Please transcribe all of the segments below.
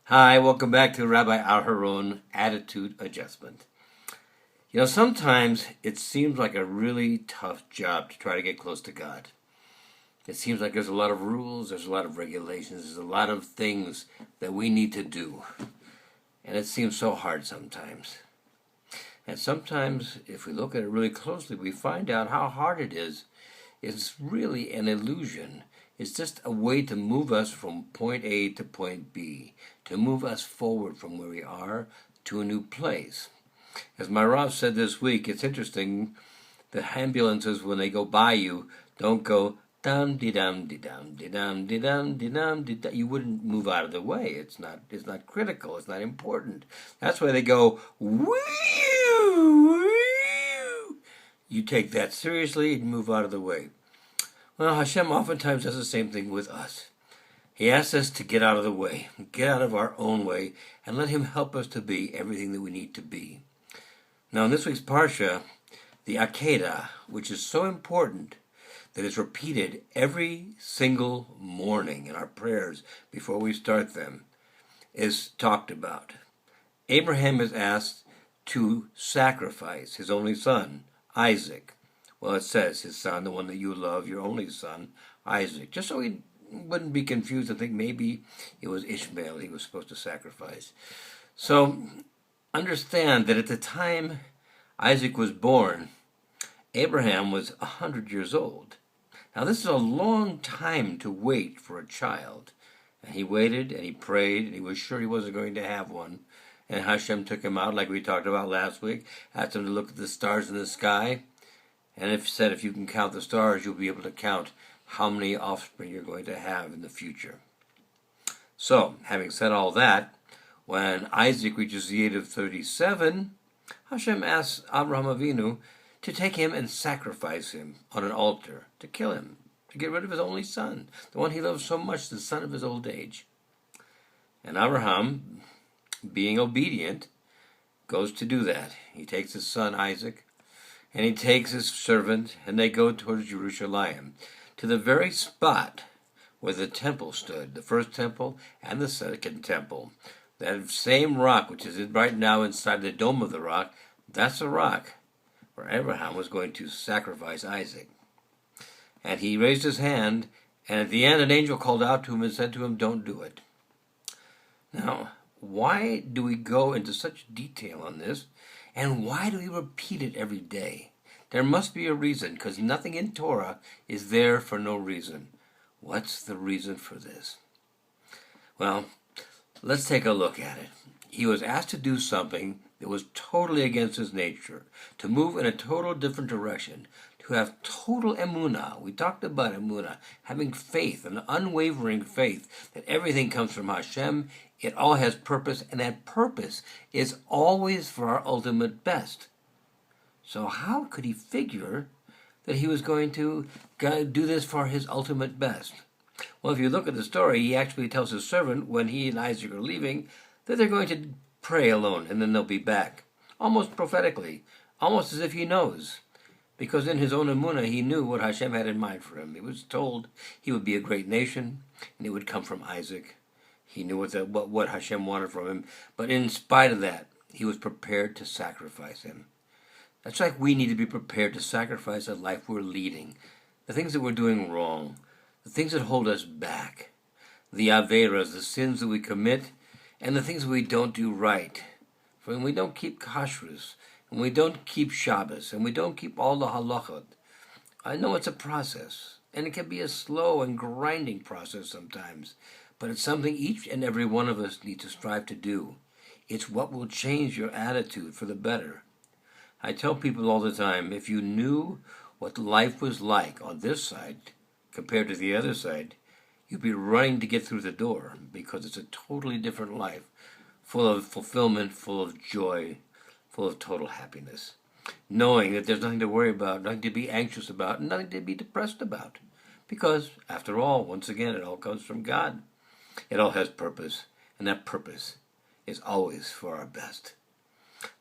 Hi, welcome back to Rabbi Aharon Attitude Adjustment. Sometimes it seems like a really tough job to try to get close to God. It seems like there's a lot of rules, there's a lot of regulations, there's a lot of things that we need to do. And it seems so hard sometimes. And sometimes, if we look at it really closely, we find out how hard it is. It's really an illusion. It's just a way to move us from point A to point B, to move us forward from where we are to a new place. As my Rav said this week, it's interesting, the ambulances, when they go by you, don't go dum-de-dum-de-dum, de-dum, de-dum, de-dum. You wouldn't move out of the way. It's not critical. It's not important. That's why they go woo. You take that seriously and move out of the way. Well, Hashem oftentimes does the same thing with us. He asks us to get out of the way, get out of our own way, and let Him help us to be everything that we need to be. Now, in this week's Parsha, the Akedah, which is so important that is repeated every single morning in our prayers before we start them, is talked about. Abraham is asked to sacrifice his only son, Isaac. Well, it says his son, the one that you love, your only son, Isaac. Just so he wouldn't be confused and think maybe it was Ishmael he was supposed to sacrifice. So understand that at the time Isaac was born, Abraham was 100 years old. Now this is a long time to wait for a child. And he waited and he prayed and he was sure he wasn't going to have one. And Hashem took him out like we talked about last week, asked him to look at the stars in the sky. And if you can count the stars, you'll be able to count how many offspring you're going to have in the future. So, having said all that, when Isaac reaches the age of 37, Hashem asks Abraham Avinu to take him and sacrifice him on an altar, to kill him, to get rid of his only son, the one he loves so much, the son of his old age. And Abraham, being obedient, goes to do that. He takes his son Isaac, and he takes his servant, and they go towards Jerusalem, to the very spot where the temple stood, the first temple and the second temple. That same rock, which is right now inside the dome of the rock, that's the rock where Abraham was going to sacrifice Isaac. And he raised his hand, and at the end an angel called out to him and said to him, "Don't do it." Now, why do we go into such detail on this? And why do we repeat it every day? There must be a reason, because nothing in Torah is there for no reason. What's the reason for this? Well, let's take a look at it. He was asked to do something that was totally against his nature, to move in a total different direction, to have total emunah. We talked about emunah, having faith, an unwavering faith that everything comes from Hashem. It all has purpose, and that purpose is always for our ultimate best. So how could he figure that he was going to do this for his ultimate best? Well, if you look at the story, he actually tells his servant, when he and Isaac are leaving, that they're going to pray alone, and then they'll be back. Almost prophetically, almost as if he knows. Because in his own emunah, he knew what Hashem had in mind for him. He was told he would be a great nation, and it would come from Isaac. He knew what Hashem wanted from him. But in spite of that, he was prepared to sacrifice him. That's like we need to be prepared to sacrifice the life we're leading, the things that we're doing wrong, the things that hold us back, the averas, the sins that we commit, and the things that we don't do right. For when we don't keep kashrus, and we don't keep Shabbos, and we don't keep all the halachot, I know it's a process, and it can be a slow and grinding process sometimes, but it's something each and every one of us need to strive to do. It's what will change your attitude for the better. I tell people all the time, if you knew what life was like on this side compared to the other side, you'd be running to get through the door, because it's a totally different life, full of fulfillment, full of joy, full of total happiness. Knowing that there's nothing to worry about, nothing to be anxious about, and nothing to be depressed about. Because, after all, once again, it all comes from God. It all has purpose, and that purpose is always for our best.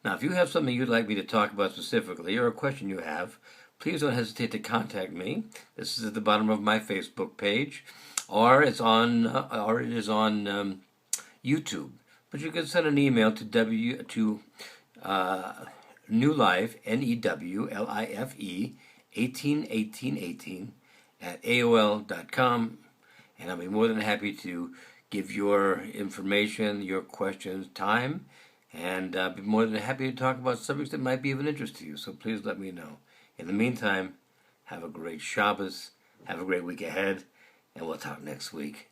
Now, if you have something you'd like me to talk about specifically, or a question you have, please don't hesitate to contact me. This is at the bottom of my Facebook page, or it is on YouTube. But you can send an email to New Life, NEWLIFE, 181818 at AOL.com, and I'll be more than happy to give your information, your questions, time, and I'll be more than happy to talk about subjects that might be of an interest to you, so please let me know. In the meantime, have a great Shabbos, have a great week ahead, and we'll talk next week.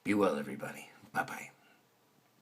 Be well, everybody. Bye-bye.